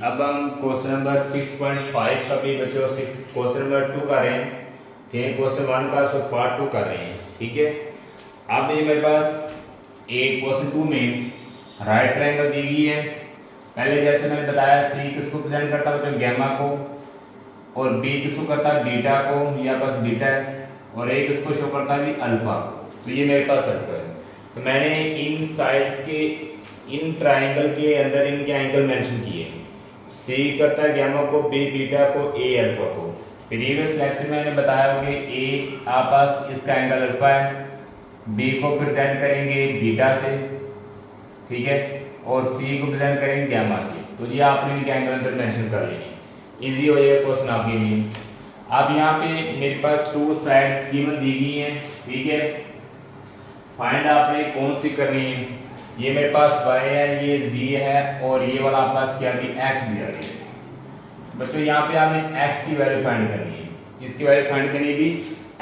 अब हम question number 6.5 का भी बच्चों क्वेश्चन नंबर 2 कर रहे हैं, फिर क्वेश्चन 1 का सो पार्ट 2 कर रहे हैं। ठीक है, अब ये मेरे पास एक क्वेश्चन 2 में राइट ट्रायंगल दी गई है। पहले जैसे मैंने बताया सी किसको प्रेजेंट करता है बच्चों, गैमा को, और बी किसको करता है, बीटा को, या बस बीटा है, और ए किसको शो करता है भी, अल्फा को। तो ये मेरे पास सर्कल है, तो मैंने इन साइड्स के इन ट्राइंगल के अंदर इनके एंगल मेंशन किए। सी करता है गैमा को, बी बीटा को, ए अल्फा को। प्रीवियस लेक्चर में मैंने बताया कि ए आपस इसका एंगल अल्फा है, बी को प्रेजेंट करेंगे बीटा से, ठीक है, और सी को प्रेजेंट करेंगे गैमा से। तो ये आपने इनके एंगल अंदर मेंशन कर लेंगे, इजी हो जाएगा क्वेश्चन आपके लिए। अब यहाँ पे मेरे पास टू साइड्स गिवन दी गई हैं, ठीक है। फाइंड आपने कौन सी करनी है, ये मेरे पास y है, ये z है, और ये वाला आपके पास क्या दिया, x दिया गया है। बच्चों यहाँ पे आपने x की वैल्यू फाइंड करनी है, इसकी वैल्यू फाइंड करनी भी,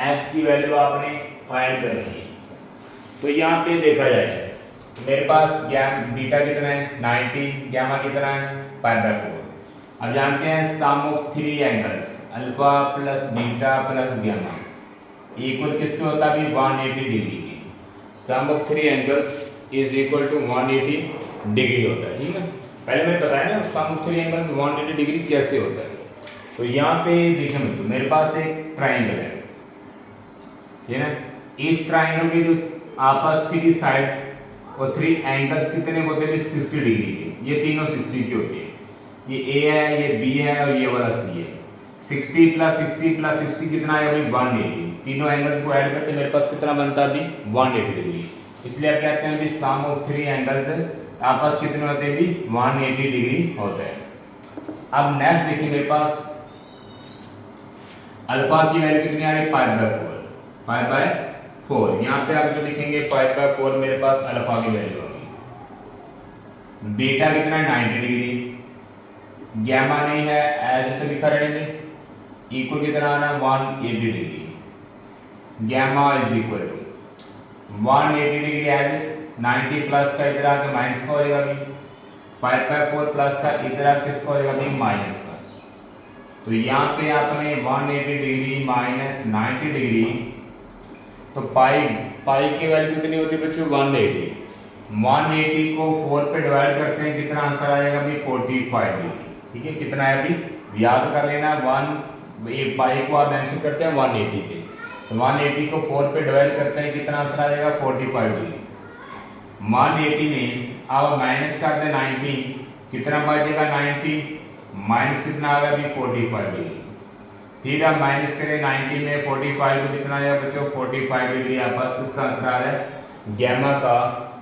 x की वैल्यू आपने फाइंड करनी है। तो यहाँ पे देखा जाए मेरे पास बीटा कितना है 90, गैमा कितना है π/4। अब जानते हैं sum of three angles alpha plus beta plus gamma equal किसके होता है 180 डिग्री की। Sum of three angles is equal to 180 degree होता है, ठीक है। पहले मैंने बताया ना sum of three angles 180 degree कैसे होता है। तो यहाँ पे देखिए बच्चों मेरे पास एक ट्राइंगल है, ठीक है। इस ट्राइंगल के जो आपस थ्री साइड्स और थ्री एंगल्स कितने होते हैं 60 डिग्री के, ये तीनों 60 की होती है। ये ए है, ये बी है, और ये वाला सी है। 60 प्लस 60 प्लस 60 कितना आएगा भाई 180। तीनों एंगल्स को ऐड करते मेरे पास कितना बनता है अभी 180 डिग्री। इसलिए आप कहते हैं कि सम ऑफ थ्री एंगल्स आपस कितने होते हैं भी 180 डिग्री होते हैं। अब नेक्स्ट देखिए मेरे पास अल्फा की वैल्यू कितनी आ रही है π/4। यहाँ पे आप जो लिखेंगे π/4 मेरे पास अल्फा की वैल्यू होगी। बीटा कितना है 90 डिग्री, गैमा नहीं है एज तो लिखा रहेंगे, इक्वल कितना आना है 180 degree. Gamma is equal to 180 degree as 90 plus का इधर आके माइनस का हो जाएगा भी, π/4 प्लस का इधर आके किसका हो जाएगा भी माइनस का। तो यहाँ पे आपने 180 डिग्री माइनस 90 डिग्री, तो पाई की वैल्यू कितनी होती है बच्चों 180। 180 को 4 पे डिवाइड करते हैं, कितना आंसर आ जाएगा भी 45 डिग्री, ठीक है। कितना है अभी याद कर लेना, ये पाई को आप मेंशन करते हैं 180 पे, तो 180 को 4 पे डिवाइड करते हैं, कितना आंसर आ जाएगा 45 डिग्री। 180 में अब माइनस कर दे 90, कितना बचेगा 90 माइनस कितना आ गया अभी 45 डिग्री। फिर आप माइनस करें 90 में 45 को कितना आएगा बच्चों 45 डिग्री। आपस किसका आंसर आ रहा है गैमा का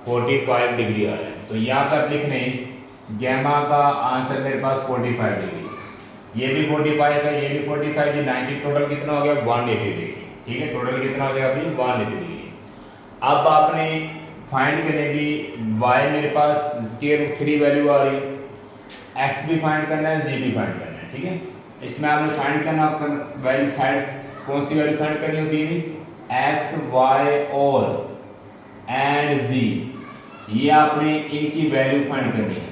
45 डिग्री आ रहा है। तो यहाँ पर लिख लें गैमा का आंसर मेरे पास 45 डिग्री, ये भी 45 है, ये भी 45, ये 90, टोटल कितना हो गया 180 डिग्री, ठीक है। टोटल कितना हो जाएगा अभी 180 डिग्री। अब आपने फाइंड करेंगे y मेरे पास स्क्वायर रूट 3 वैल्यू आ रही है, x भी फाइंड करना है, z भी फाइंड करना है, ठीक है। इसमें आपने फाइंड करना आपका वैल्यू साइड्स कौन सी वैल्यू फाइंड करनी होती है x y और एंड z, ये आपने इनकी वैल्यू फाइंड करनी है।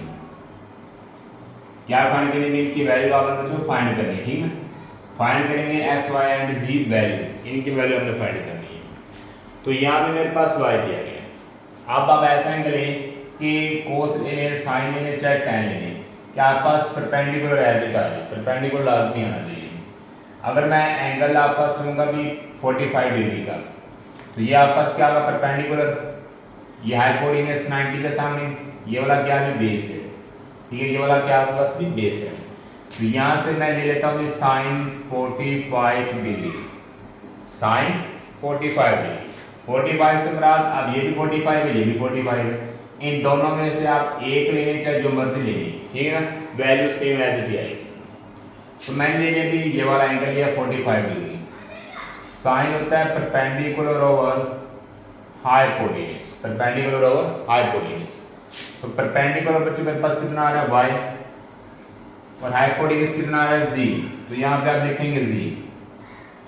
क्या फाइंड करेंगे इनकी वैल्यू आपने जो फाइंड करनी है, ठीक है। फाइंड करेंगे x y and z value, इनकी वैल्यू हमने फाइंड करनी है। तो यहाँ पे मेरे पास y दिया गया। अब आप ऐसा ही करें कि कोस ले लें, साइन ले लें, चाहे tan ले लें, कि आपके पास परपेंडिकुलर एज इट आ जाए, परपेंडिकुलर लाजमी आना चाहिए। अगर मैं एंगल आपके पास लूँगा भी 45 डिग्री का, तो ये आपके पास क्या होगा परपेंडिकुलर, ये हाइपोटेन्यूस 90 के सामने, ये वाला क्या है बेस है, ठीक है, ये वाला क्या आपके पास भी बेस है। तो यहाँ से मैं ले लेता हूँ साइन 45 डिग्री, साइन 45 डिग्री। 45 से मुराद अब ये भी 45 है, ये भी 45 है, इन दोनों में से आप एक लेने चाहे जो मर्जी लेनी, ठीक है ना, वैल्यू सेम एज इट आएगी। तो मैंने ले लिया भी ये वाला एंगल लिया 45 डिग्री। साइन होता है perpendicular over hypotenuse, perpendicular over hypotenuse. तो परपेंडिकुलर बच्चों मेरे पास कितना आ रहा है y और हाइपोटेन्यूस कितना आ रहा है z, तो यहाँ पे आप लिखेंगे z।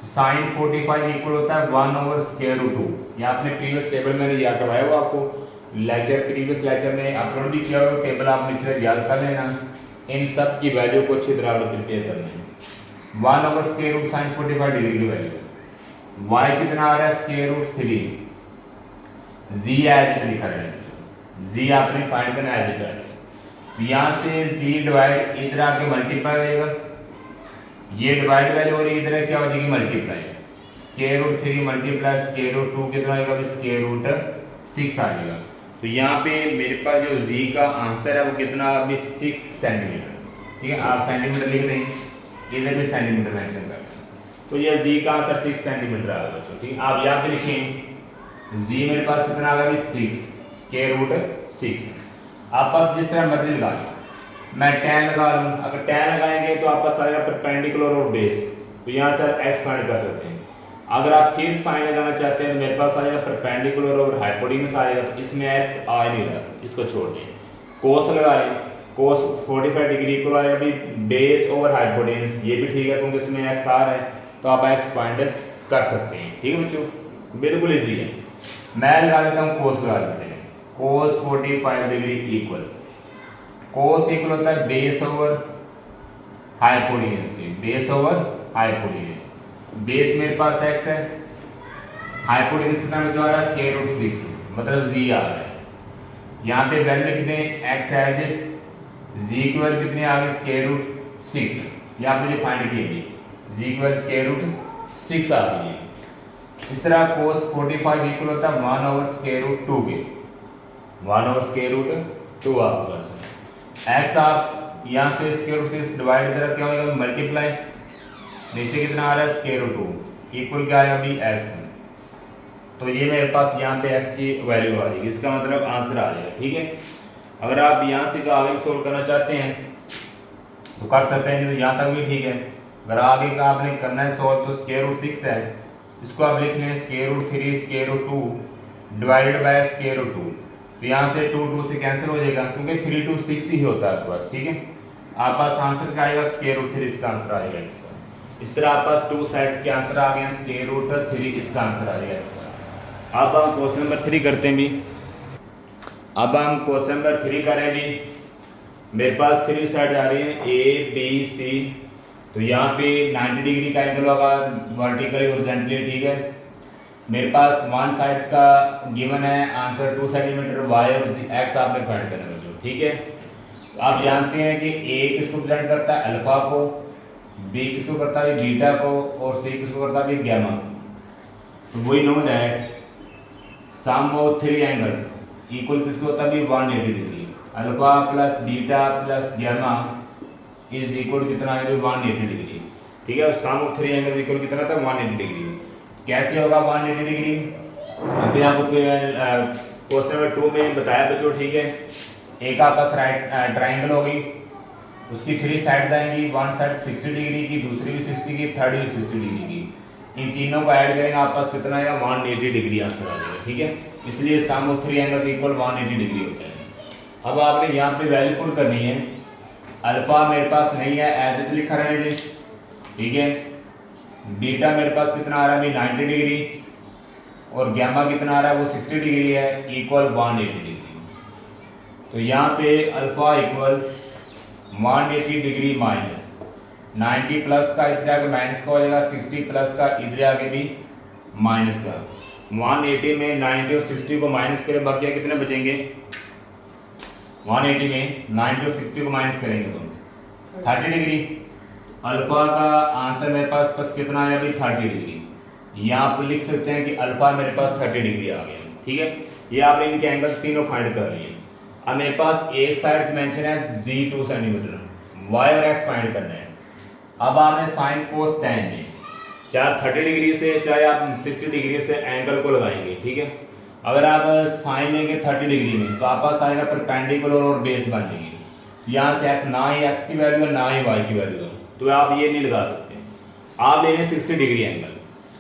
साइन 45 इक्वल होता है 1/√2। ये आपने प्रीवियस टेबल में याद करवाया हुआ आपको, लेक्चर प्रीवियस लेक्चर में अपलोड भी किया हुआ टेबल, आप नीचे याद कर लेना। इन सब की वैल्यू को अच्छी तरह प्रिपेयर करना है। 1/√sin 45 डिग्री की वैल्यू है। y कितना आ रहा है √3, z एज इट लिखा है, z आपने फाइंड करना एज इट है। यहाँ से z डिवाइड इधर आके मल्टीप्लाई होएगा, ये डिवाइड वैल्यू हो रही है, इधर क्या हो जाएगी मल्टीप्लाई, √3 मल्टीप्लाई √2 कितना आएगा अभी √6 आ जाएगा। तो यहाँ पे मेरे पास जो z का आंसर है वो कितना अभी 6 सेंटीमीटर। ठीक है, आप सेंटीमीटर लिख दें, इधर भी सेंटीमीटर मेंशन कर दें, तो ये z का आंसर 6 सेंटीमीटर आ गया बच्चों। ठीक है, आप यहाँ पे लिखें z मेरे पास कितना आ गया अभी 6 आप जिस तरह मर्जी लगा लें, मैं tan लगा लूँ, अगर tan लगाएंगे तो आप पास आएगा परपेंडिकुलर और बेस, तो यहाँ से आप x फाइंड कर सकते हैं। अगर आप फिर साइन लगाना चाहते हैं मेरे पास आएगा परपेंडिकुलर और हाइपोटेन्यूज आएगा, तो इसमें x आ नहीं रहा, इसको छोड़ दें। कोस लगा लें, कोस 45 डिग्री इक्वल आएगा अभी बेस ओवर हाइपोटेन्यूज, ये भी ठीक है क्योंकि इसमें x आ रहा है, तो आप x फाइंड कर सकते हैं। ठीक है बच्चों, बिल्कुल इजी है। मैं लगा लेता हूँ कोस लगा लेते हैं, कोस 45 डिग्री इक्वल, कोस इक्वल होता है बेस ओवर हाइपोटेन्यूज के, बेस ओवर हाइपोटेन्यूज, बेस मेरे पास x है, हाइपोटेन्यूज कितना जो आ रहा है √6, मतलब z आ रहा है। यहाँ पे वैल्यू कितने x एज इट, z की वैल्यू कितनी आ गई √6, यहाँ पे जो फाइंड किएंगे z की वैल्यू √6 आ गई है। इस तरह cos 45 इक्वल होता है 1/√2 के, 1/√2 आपके पास x आप यहाँ पे √6 डिवाइड इधर क्या होगा मल्टीप्लाई, नीचे कितना आ रहा है √2 इक्वल क्या है अभी x, तो ये मेरे पास यहाँ पे x की वैल्यू आ जाएगी, इसका मतलब आंसर आ जाएगा। ठीक है, अगर आप यहाँ से आगे सोल्व करना चाहते हैं तो कर सकते हैं, तो यहाँ तक भी ठीक है। अगर आगे का आपने करना है सोल्व तो √6 है, इसको आप लिख लें √3 √2 डिवाइडेड बाय √2, तो यहाँ से 2 से कैंसिल हो जाएगा क्योंकि 3 2 6 ही होता है आपके पास। ठीक है, आप पास आंसर क्या आएगा √3, इसका आंसर आ जाएगा इसका। इस तरह आप पास 2 साइड्स के आंसर आ गए हैं, √3 इसका आंसर आ जाएगा इसका। अब हम क्वेश्चन नंबर 3 करते हैं भी, अब हम क्वेश्चन नंबर 3 करें भी। मेरे पास 3 साइड आ रही हैं A B C, तो यहाँ पे 90 डिग्री का एंगल होगा वर्टिकली हॉरिजॉन्टली। ठीक है, मेरे पास वन साइड का गिवन है आंसर 2 सेंटीमीटर, y और x आपने फाइंड करना है। ठीक है, आप जानते हैं कि A किसको रिप्रेजेंट करता है अल्फा को, B किसको करता है बीटा को, और C किसको करता है गैमा को। तो वही know that sum of 3 angles equal किसको होता है 180 degree, alpha plus beta plus gamma is equal कितना है 180 डिग्री। ठीक है, सम ऑफ 3 एंगल्स इक्वल कितना था 180 डिग्री। कैसे होगा 180 डिग्री, अभी आपको क्वेश्चन नंबर 2 में बताया बच्चों। ठीक है, एक आपका राइट ट्राइंगल होगी, उसकी 3 साइड आएंगी, वन साइड 60 डिग्री की, दूसरी भी 60 की, थर्ड भी 60 डिग्री की, इन तीनों को ऐड करेंगे आप पास कितना आएगा 180 डिग्री आंसर आ जाएगा। ठीक है, इसलिए सम ऑफ 3 एंगल्स इक्वल 180 डिग्री होता है। अब आपने यहाँ पे वैल्यू पुट करनी है, अल्फा मेरे पास नहीं है एज इट लिखा रहने दें। ठीक है, बीटा मेरे पास कितना आ रहा है 90 डिग्री, और गैमा कितना आ रहा है वो 60 डिग्री है, इक्वल 180 डिग्री। तो यहाँ पे alpha equal 180 degree minus 90 plus का इधर आगे माइनस का हो जाएगा, 60 प्लस का इधर आगे भी माइनस का। 180 में 90 और 60 को माइनस करें, बाकी कितने बचेंगे 180 में 90 और 60 को माइनस करेंगे तो 30 डिग्री। अल्फा का आंसर मेरे पास कितना आया अभी 30 डिग्री। यहाँ आप लिख सकते हैं कि अल्फा मेरे पास 30 डिग्री आ गया। ठीक है, ये आपने इनके एंगल तीनों फाइंड कर लिए। अब मेरे पास एक साइड मेंशन है g 2 सेंटीमीटर, y और x फाइंड करना है। अब आपने साइन कोस tan में चाहे 30 डिग्री से चाहे आप 60 डिग्री से एंगल को लगाएंगे। ठीक है, अगर आप साइन लेंगे 30 डिग्री में तो आप पास आएगा परपेंडिकुलर और बेस बन जाएंगे। यहाँ से x ना ही x की वैल्यू है ना ही y की वैल्यू है, तो आप ये नहीं लगा सकते। आप लेंगे 60 डिग्री एंगल,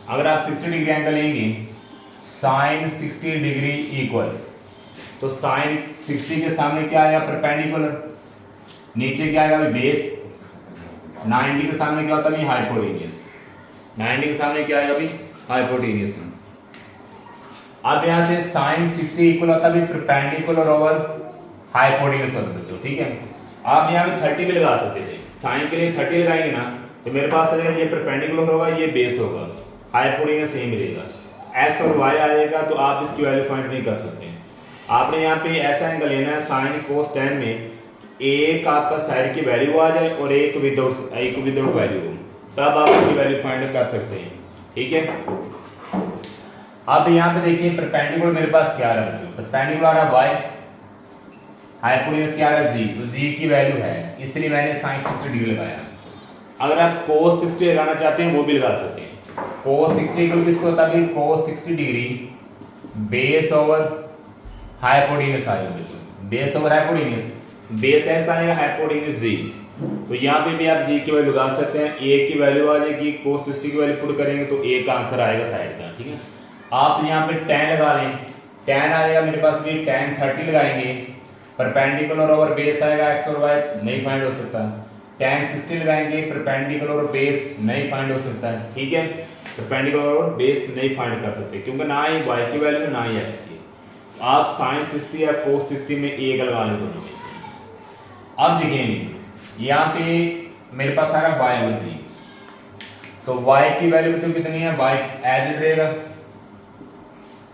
अगर आप 60 डिग्री एंगल लेंगे साइन 60 डिग्री इक्वल, तो साइन 60 के सामने क्या आएगा परपेंडिकुलर, नीचे क्या आएगा बेस, 90 के सामने क्या होता है हाइपोटेन्यूज, 90 के सामने क्या आएगा अभी हाइपोटेन्यूज। अब यहाँ से साइन 60 इक्वल होता है परपेंडिकुलर ओवर हाइपोटेन्यूज होता है बच्चों। ठीक है, आप यहाँ पे 30 भी लगा सकते थे, साइन के लिए 30 लगाएंगे ना तो मेरे पास रहेगा ये परपेंडिकुलर होगा, ये बेस होगा, हाइपोटेन्यूज सेम रहेगा, एक्स और वाई आएगा तो आप इसकी वैल्यू फाइंड नहीं कर सकते। आपने यहाँ पे ऐसा एंगल लेना है साइन कोस टेन में, एक आपका साइड की वैल्यू आ जाए और एक विदाउट वैल्यू हो, तब आप इसकी वैल्यू फाइंड कर सकते हैं। ठीक है, अब यहाँ पे देखिए परपेंडिकुलर मेरे पास क्या आ रहा है, परपेंडिकुलर आ रहा है वाई, हाइपोटेन्यूज क्या आ रहा है जी, तो जी की वैल्यू है इसलिए मैंने साइन 60 डिग्री लगाया। अगर आप कोस 60 लगाना चाहते हैं वो भी लगा सकते हैं। कोस 60 इक्वल किसको होता है, कोस 60 डिग्री बेस ओवर हाइपोटेन्यूज आएगा, बिल्कुल base over hypotenuse, base x आएगा हाइपोटेन्यूज जी, तो यहाँ पे भी आप जी की वैल्यू लगा सकते हैं, ए की वैल्यू आ जाएगी, कोस 60 की वैल्यू पुट करेंगे तो ए का आंसर आएगा साइड का। ठीक है, आप यहाँ पे tan लगा लें, tan आ जाएगा मेरे पास भी, tan 30 लगाएंगे, परपेंडिकुलर ओवर बेस आएगा एक्स और वाई नहीं फाइंड हो सकता, tan 60 लगाएंगे, परपेंडिकुलर और बेस नहीं फाइंड हो सकता है। ठीक है, परपेंडिकुलर और बेस नहीं फाइंड कर सकते क्योंकि ना ही y की वैल्यू है ना ही x की, आप साइन 60 या कोस 60 में एक लगा लें दोनों में से। अब देखेंगे यहाँ पे मेरे पास आ रहा y और z, तो y की वैल्यू बच्चों कितनी है, y एज इट रहेगा,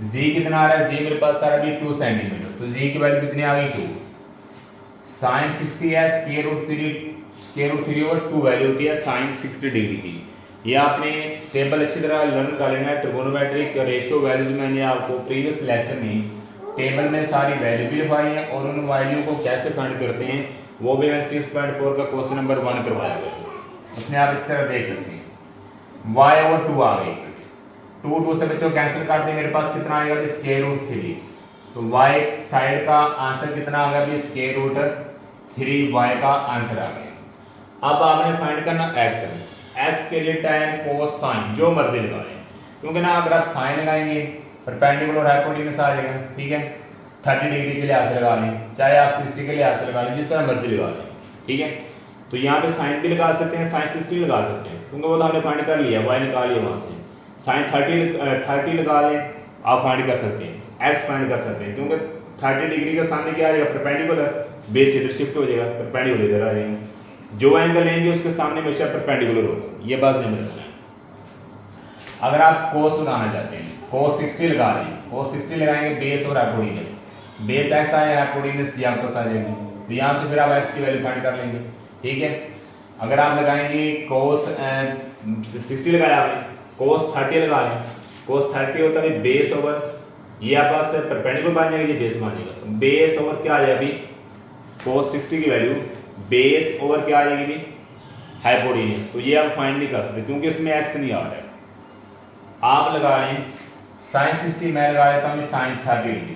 z कितना आ रहा है, z मेरे पास आ रहा है 2 सेंटीमीटर, तो z की वैल्यू कितनी आ गई 2, साइन 60 है स्क्वायर रूट 3 ओवर 2 वैल्यू होती है साइन 60 डिग्री की। ये आपने टेबल अच्छी तरह लर्न कर लेना है, ट्रिगोनोमेट्रिक रेशियो वैल्यूज मैंने आपको प्रीवियस लेक्चर में टेबल में सारी वैल्यू भी लिखवाई है और उन वैल्यू को कैसे फाइंड करते हैं वो भी मैंने 6.4 का क्वेश्चन नंबर 1 करवाया है, उसमें आप इस तरह देख सकते हैं। y ओवर 2 आ गई, 2 से बच्चों कैंसिल कर दे, मेरे पास कितना आएगा भी स्क्वायर रूट 3, तो y साइड का आंसर कितना आ गया भी स्क्वायर रूट 3y का आंसर आ गया। अब आपने फाइंड करना x के लिए tan cos sin जो मर्जी लगाएं, क्योंकि ना अगर आप साइन लगाएंगे परपेंडिकुलर और हाइपोटेन्यूज आ जाएगा। ठीक है, 30 डिग्री के लिए ऐसे लगा लें, चाहे आप 60 के लिए ऐसे लगा लें, जिस तरह मर्जी लगा लें। ठीक है, तो यहाँ पे साइन भी लगा सकते हैं, साइन 60 लगा सकते हैं क्योंकि वो तो हमने फाइंड कर लिया, y निकाल लिया वहाँ से, साइन 30 लगा लें आप फाइंड कर सकते हैं, x फाइंड कर सकते हैं क्योंकि 30 डिग्री के सामने क्या आ जाएगा परपेंडिकुलर, बेस इधर शिफ्ट हो जाएगा, परपेंडिकुलर इधर आ जाएगा, जो एंगल लेंगे उसके सामने हमेशा परपेंडिकुलर होगा, ये बात ध्यान रखना है। अगर आप कोस लगाना चाहते हैं कोस 60 लगा लें, कोस 60 लगाएंगे बेस और हाइपोटेन्यूज, बेस एक्स आएगा हाइपोटेन्यूज ये आपके पास आ जाएगी, तो यहाँ से फिर आप एक्स की वैल्यू फाइंड कर लेंगे। ठीक है, अगर आप लगाएंगे कोस 60 लगाया आपने, कोस 30 लगा लें, कोस 30 होता है बेस ओवर, ये आपके पास परपेंडिकुलर बन जाएगा, ये बेस बन जाएगा, तो बेस ओवर क्या आ जाएगा अभी कोस 60 की वैल्यू बेस ओवर क्या आ जाएगी भी हाइपोटेन्यूज, तो ये आप फाइंड नहीं कर सकते क्योंकि इसमें एक्स नहीं आ रहा है। आप लगा लें साइन 60, मैं लगा लेता हूँ साइन 30 डिग्री,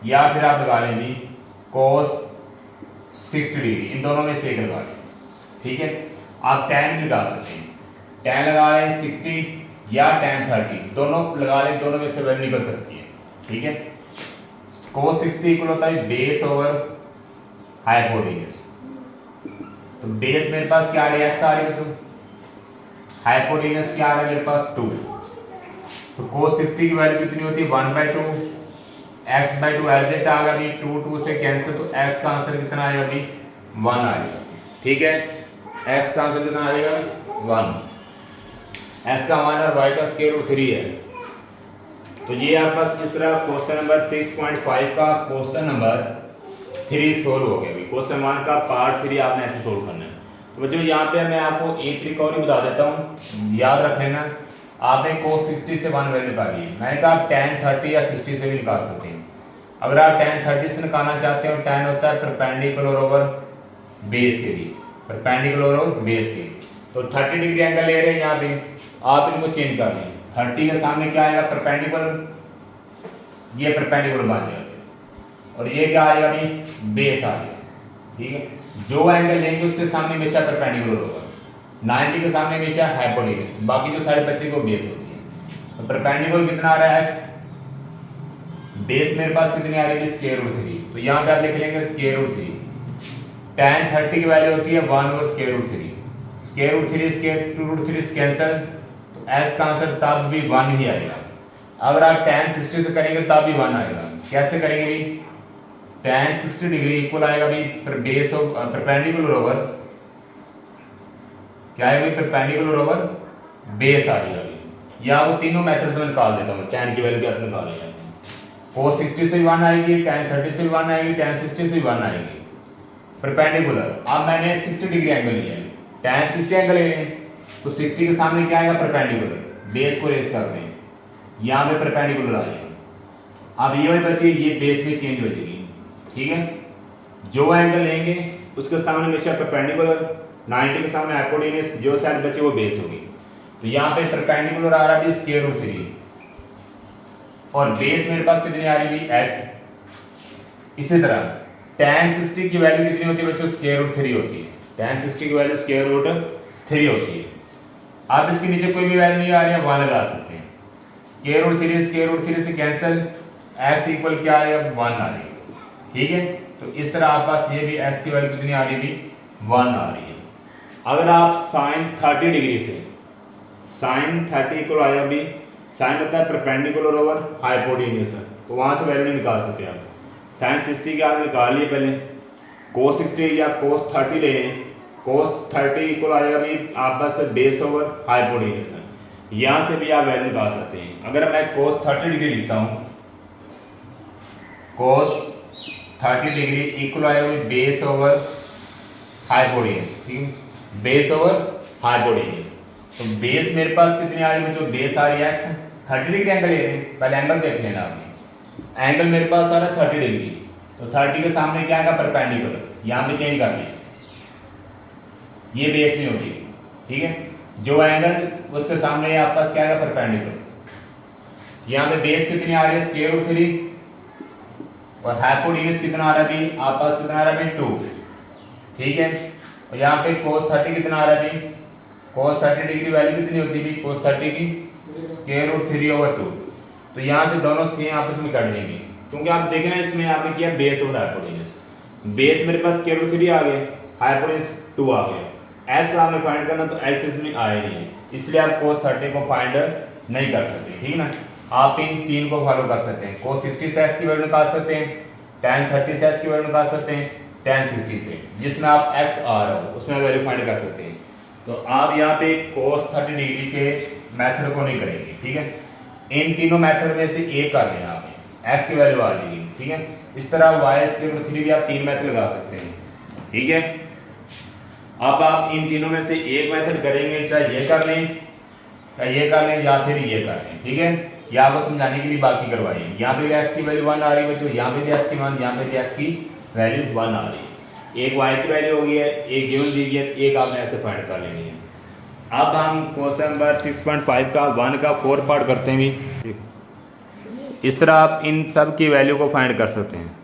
या फिर आप लगा लें भी कोस 60 डिग्री, इन दोनों में से एक लगा लें। ठीक है, आप tan भी लगा सकते हैं, tan लगा लें 60 या tan 30, दोनों लगा लें, दोनों में से वैल्यू निकल सकती है। ठीक है, कोस 60 इक्वल होता है बेस ओवर हाइपोटेन्यूज, तो बेस मेरे पास क्या आ रहा है एक्स आ रहा है बच्चों, हाइपोटेन्यूज क्या आ रहा है मेरे पास 2, तो cos 60 की वैल्यू कितनी होती है 1/2, x/2 एज इट आ गया, 2 से कैंसिल, तो x का आंसर कितना आएगा अभी 1 आएगा। ठीक है, x का आंसर कितना आएगा 1, x का 1 और y का स्क्वायर रूट 3 है। तो ये आपके पास इस तरह क्वेश्चन नंबर 6.5 का क्वेश्चन नंबर 3 सोल्व हो गया। क्वेश्चन 1 का पार्ट 3 आपने ऐसे सोल्व करना है। तो बच्चों यहाँ पे मैं आपको एक तरीका और बता देता हूँ, याद रख लेना। आपने cos 60 से 1 वैल्यू निकाली है, मैंने कहा tan 30 या 60 से भी निकाल सकते हैं। अगर आप tan 30 से निकालना चाहते हो, tan होता है परपेंडिकुलर ओवर बेस के लिए, परपेंडिकुलर ओवर बेस के, तो 30 डिग्री एंगल ले रहे हैं यहाँ पे, आप इनको चेंज कर लें। 30 के सामने क्या आएगा परपेंडिकुलर, ये परपेंडिकुलर बन जाएगा, और ये क्या आएगा अभी बेस आ गया। ठीक है, जो एंगल लेंगे उसके सामने हमेशा परपेंडिकुलर होगा, 90 के सामने हमेशा हाइपोटेन्यूज, बाकी जो साइड बच्चे को बेस होती है। तो परपेंडिकुलर कितना आ रहा है x, बेस मेरे पास कितनी आ रही है स्क्वायर रूट 3, तो यहाँ पे आप लिख लेंगे स्क्वायर रूट 3, tan 30 की वैल्यू होती है 1 over square root 3, square root 3 square root 3 cancel, तो s का आंसर तब भी 1 ही आएगा। अगर आप tan 60 से करेंगे तब भी 1 आएगा। कैसे करेंगे भी, tan 60 डिग्री इक्वल आएगा भी बेस ऑफ परपेंडिकुलर ओवर क्या है भाई, परपेंडिकुलर ओवर बेस आ रही है अभी, या वो तीनों मेथड्स में निकाल देता हूँ। tan की वैल्यू कैसे निकाल रहे हैं, cos 60 से 1 आएगी, tan 30 से 1 आएगी, tan 60 से 1 आएगी परपेंडिकुलर। अब मैंने 60 डिग्री एंगल लिया है, tan 60 एंगल ले लें तो 60 के सामने क्या आएगा, परपेंडिकुलर, बेस को रेस करते हैं, यहाँ पे परपेंडिकुलर आ जाएगा। अब ये वाली बची ये बेस में चेंज हो जाएगी, ठीक है। जो एंगल लेंगे उसके सामने हमेशा परपेंडिकुलर, 90 के सामने हाइपोटेन्यूज, जो साइड बचे वो बेस होगी। तो यहाँ पे परपेंडिकुलर आ रहा है स्क्वायर रूट 3 और बेस मेरे पास कितनी आ रही थी, x। इसी तरह tan 60 की वैल्यू कितनी होती है बच्चों, स्क्वायर रूट 3 होती है। tan 60 की वैल्यू स्क्वायर रूट 3 होती है। आप इसके नीचे कोई भी वैल्यू नहीं आ रही है, वहां लगा सकते हैं। स्क्वायर रूट 3 से कैंसिल, x इक्वल क्या आएगा, 1 आ रही है, ठीक है। तो इस तरह आप पास ये भी x की वैल्यू कितनी आ रही है, 1 आ रही है। अगर आप sin 30 डिग्री से sin 30 इक्वल आया भी, sin होता है परपेंडिकुलर ओवर हाइपोटेन्यूज, तो वहां से वैल्यू निकाल सकते हैं आप। sin 60 का आपने निकाल लिए पहले, cos 60 या cos 30 ले लें, cos 30 इक्वल आएगा भी आप बस बेस ओवर हाइपोटेन्यूज, यहाँ से भी आप वैल्यू निकाल सकते हैं। अगर मैं cos 30 डिग्री लिखता हूँ, cos 30 डिग्री इक्वल आएगा भी बेस ओवर हाइपोटेन्यूज, ठीक है, बेस ओवर हाइपोटेन्यूज। तो बेस मेरे पास कितनी आ रही है, जो बेस आ रही है x, 30 डिग्री एंगल ले रहे हैं, पहले एंगल देख लेना आपने। एंगल मेरे पास आ रहा है 30 डिग्री, तो 30 के सामने क्या आएगा, परपेंडिकुलर, यहाँ पे चेंज करना है, ये बेस में होगी, ठीक है। जो एंगल उसके सामने आपके पास क्या आएगा, परपेंडिकुलर। यहाँ पे बेस कितनी आ रही है, स्क्वायर रूट 3 और हाइपोटेन्यूज कितना आ रहा है, आपके पास कितना आ रहा है, 2, ठीक है। और यहाँ पे cos 30 कितना आ रहा है, cos 30 डिग्री वैल्यू कितनी होती है, cos 30 की स्क्वायर रूट 3/2। तो यहाँ से दोनों सेम आपस में कट देंगे, क्योंकि आप देखें ना इसमें आपने किया बेस और हाइपोटेन्यूज। बेस मेरे पास स्क्वायर रूट 3 आ गया, हाइपोटेन्यूज 2 आ गया, x आपने फाइंड करना तो x इसमें आए नहीं है, इसलिए आप cos 30 को फाइंड नहीं कर सकते, ठीक है ना। आप इन तीन को फॉलो कर सकते हैं, cos 60 से x की वैल्यू निकाल सकते हैं, tan 30 से x की वैल्यू निकाल सकते हैं, tan 60 से जिसमें आप x आ रहा हो उसमें वैल्यू फाइंड कर सकते हैं। तो आप यहाँ पे cos 30 डिग्री के मेथड को नहीं करेंगे, ठीक है। इन तीनों मेथड में से एक कर लेना आपने, x की वैल्यू आ जाएगी, ठीक है। इस तरह y स्क्वायर रूट 3 भी आप 3 मेथड लगा सकते हैं, ठीक है। अब आप इन तीनों में से एक मेथड करेंगे, चाहे ये कर लें, चाहे ये कर लें, या फिर ये कर लें, ठीक है। या आपको समझाने के लिए बाकी करवाइए। यहाँ पे भी x की वैल्यू 1 आ रही है बच्चों, यहाँ पे भी x की 1, यहाँ पे भी x की वैल्यू 1 आ रही है। एक y की वैल्यू हो गई है, एक गिवन दी गई है, एक आपने ऐसे फाइंड कर लेनी है। अब हम क्वेश्चन नंबर 6.5 का 1 का 4 पार्ट करते हैं भी। इस तरह आप इन सब की वैल्यू को फाइंड कर सकते हैं।